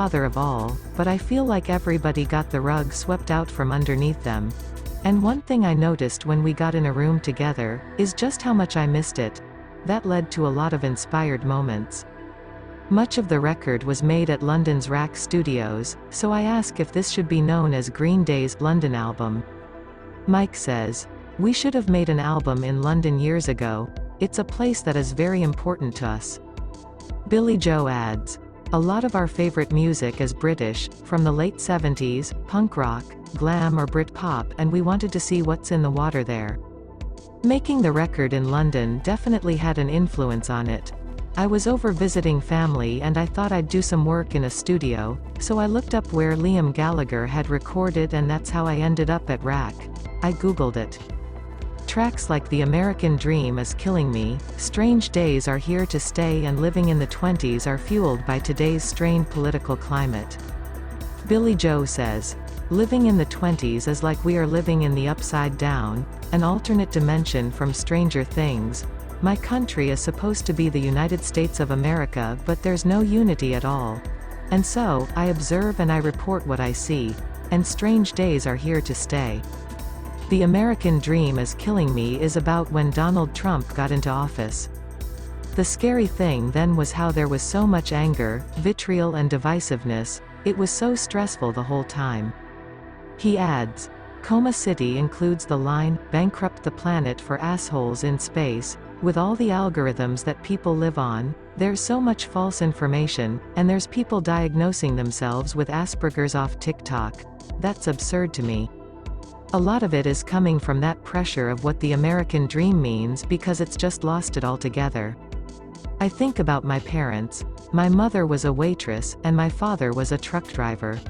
father of all, but I feel like everybody got the rug swept out from underneath them. And one thing I noticed when we got in a room together, is just how much I missed it. That led to a lot of inspired moments. Much of the record was made at London's Rack Studios, so I ask if this should be known as Green Day's London album. Mike says, "We should have made an album in London years ago. It's a place that is very important to us." Billie Joe adds, "A lot of our favorite music is British, from the late 70s, punk rock, glam or Britpop, and we wanted to see what's in the water there. Making the record in London definitely had an influence on it. I was over visiting family and I thought I'd do some work in a studio, so I looked up where Liam Gallagher had recorded and that's how I ended up at Rack. I googled it. Tracks like The American Dream is Killing Me, Strange Days Are Here to Stay and Living in the 20s are fueled by today's strained political climate." Billie Joe says, "Living in the 20s is like we are living in the upside down, an alternate dimension from Stranger Things. My country is supposed to be the United States of America, but there's no unity at all. And so, I observe and I report what I see. And strange days are here to stay." The American Dream is Killing Me is about when Donald Trump got into office. The scary thing then was how there was so much anger, vitriol and divisiveness. It was so stressful the whole time. He adds, "Coma City includes the line, bankrupt the planet for assholes in space. With all the algorithms that people live on, there's so much false information, and there's people diagnosing themselves with Asperger's off TikTok. That's absurd to me. A lot of it is coming from that pressure of what the American dream means because it's just lost it altogether. I think about my parents. My mother was a waitress, and my father was a truck driver.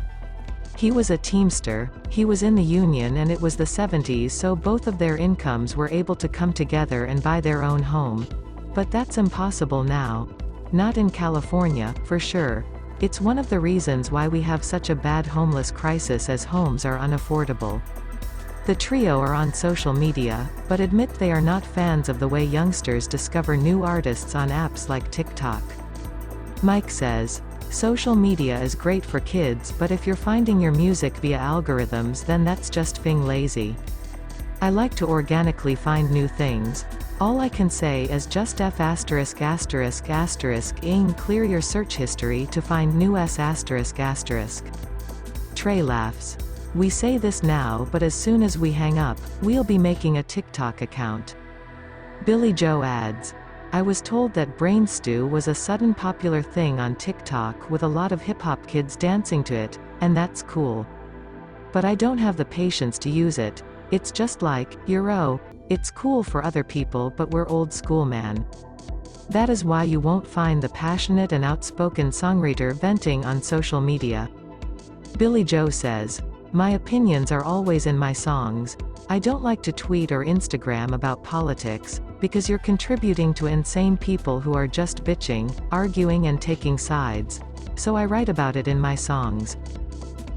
He was a teamster, he was in the union and it was the 70s, so both of their incomes were able to come together and buy their own home. But that's impossible now. Not in California, for sure. It's one of the reasons why we have such a bad homeless crisis as homes are unaffordable." The trio are on social media, but admit they are not fans of the way youngsters discover new artists on apps like TikTok. Mike says, "Social media is great for kids, but if you're finding your music via algorithms then that's just being lazy. I like to organically find new things. All I can say is just F************************************ clear your search history to find new S*********. Trey laughs. "We say this now but as soon as we hang up, we'll be making a TikTok account." Billie Joe adds, I was told that brain stew was a sudden popular thing on TikTok with a lot of hip-hop kids dancing to it, and that's cool. But I don't have the patience to use it. It's just like, it's cool for other people but we're old school, man. That is why you won't find the passionate and outspoken songwriter venting on social media. Billie Joe says, "My opinions are always in my songs. I don't like to tweet or Instagram about politics, because you're contributing to insane people who are just bitching, arguing and taking sides. So I write about it in my songs."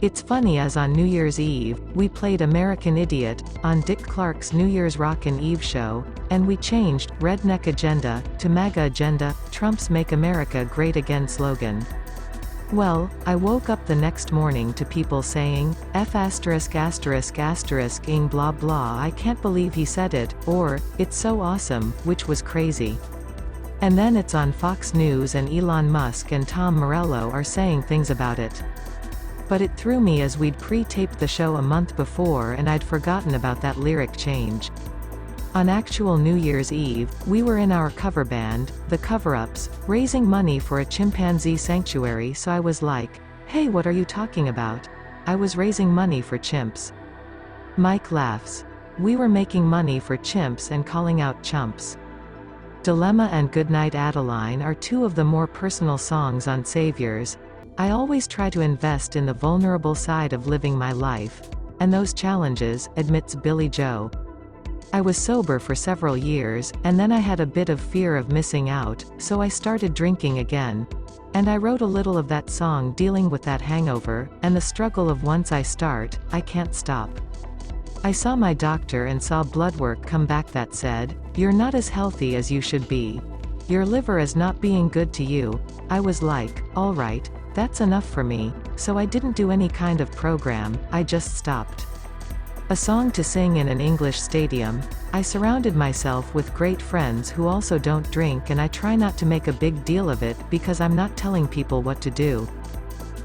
It's funny, as on New Year's Eve, we played American Idiot on Dick Clark's New Year's Rockin' Eve show, and we changed Redneck Agenda to MAGA Agenda, Trump's Make America Great Again slogan. Well, I woke up the next morning to people saying, F*** ing blah blah, I can't believe he said it, or, it's so awesome, which was crazy. And then it's on Fox News and Elon Musk and Tom Morello are saying things about it. But it threw me as we'd pre-taped the show a month before and I'd forgotten about that lyric change. On actual New Year's Eve, we were in our cover band, the Cover-Ups, raising money for a chimpanzee sanctuary, so I was like, "Hey, what are you talking about? I was raising money for chimps." Mike laughs. We were making money for chimps and calling out chumps. Dilemma and Goodnight Adeline are two of the more personal songs on Saviors. I always try to invest in the vulnerable side of living my life. And those challenges, admits Billie Joe. I was sober for several years, and then I had a bit of fear of missing out, so I started drinking again. And I wrote a little of that song dealing with that hangover, and the struggle of once I start, I can't stop. I saw my doctor and saw blood work come back that said, "You're not as healthy as you should be. Your liver is not being good to you." I was like, alright, that's enough for me, so I didn't do any kind of program, I just stopped. A song to sing in an English stadium. I surrounded myself with great friends who also don't drink, and I try not to make a big deal of it because I'm not telling people what to do.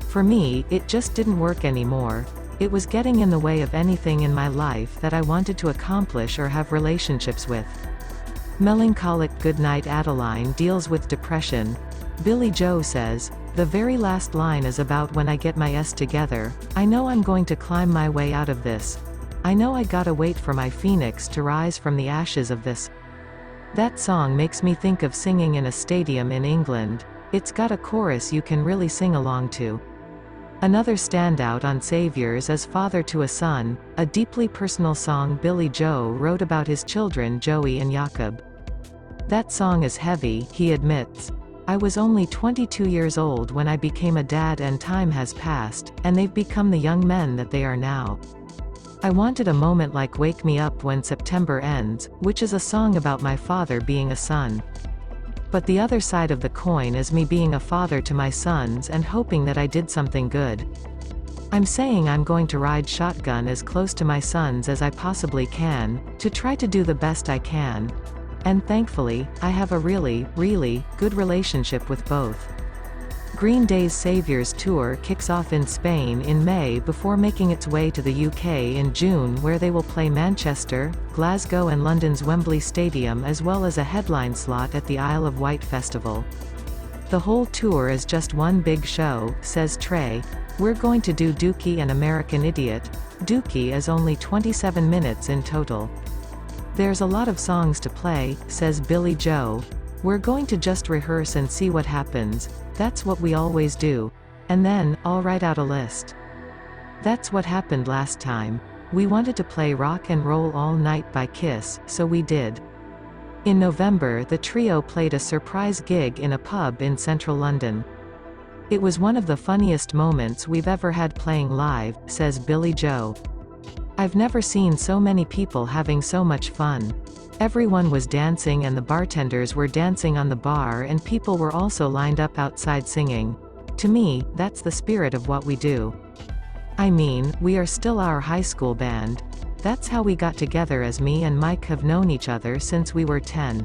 For me, it just didn't work anymore. It was getting in the way of anything in my life that I wanted to accomplish or have relationships with. Melancholic Goodnight Adeline deals with depression. Billie Joe says, "The very last line is about when I get my S together, I know I'm going to climb my way out of this. I know I gotta wait for my phoenix to rise from the ashes of this." That song makes me think of singing in a stadium in England. It's got a chorus you can really sing along to. Another standout on Saviors is Father to a Son, a deeply personal song Billie Joe wrote about his children Joey and Jakob. That song is heavy, he admits. "I was only 22 years old when I became a dad, and time has passed, and they've become the young men that they are now. I wanted a moment like Wake Me Up When September Ends, which is a song about my father being a son. But the other side of the coin is me being a father to my sons and hoping that I did something good. I'm saying I'm going to ride shotgun as close to my sons as I possibly can, to try to do the best I can. And thankfully, I have a really, really, good relationship with both." Green Day's Saviors tour kicks off in Spain in May before making its way to the UK in June, where they will play Manchester, Glasgow and London's Wembley Stadium, as well as a headline slot at the Isle of Wight Festival. "The whole tour is just one big show," says Trey. "We're going to do Dookie and American Idiot. Dookie is only 27 minutes in total. There's a lot of songs to play," says Billie Joe. "We're going to just rehearse and see what happens. That's what we always do. And then, I'll write out a list. That's what happened last time. We wanted to play Rock and Roll All Night by Kiss, so we did." In November, the trio played a surprise gig in a pub in central London. "It was one of the funniest moments we've ever had playing live," says Billie Joe. "I've never seen so many people having so much fun. Everyone was dancing and the bartenders were dancing on the bar, and people were also lined up outside singing. To me, that's the spirit of what we do. I mean, we are still our high school band. That's how we got together, as me and Mike have known each other since we were 10.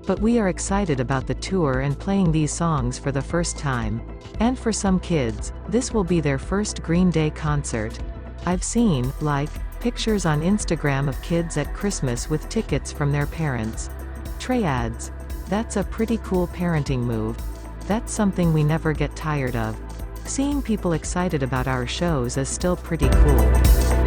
But we are excited about the tour and playing these songs for the first time. And for some kids, this will be their first Green Day concert. I've seen, pictures on Instagram of kids at Christmas with tickets from their parents." Trey adds, That's a pretty cool parenting move. That's something we never get tired of. Seeing people excited about our shows is still pretty cool.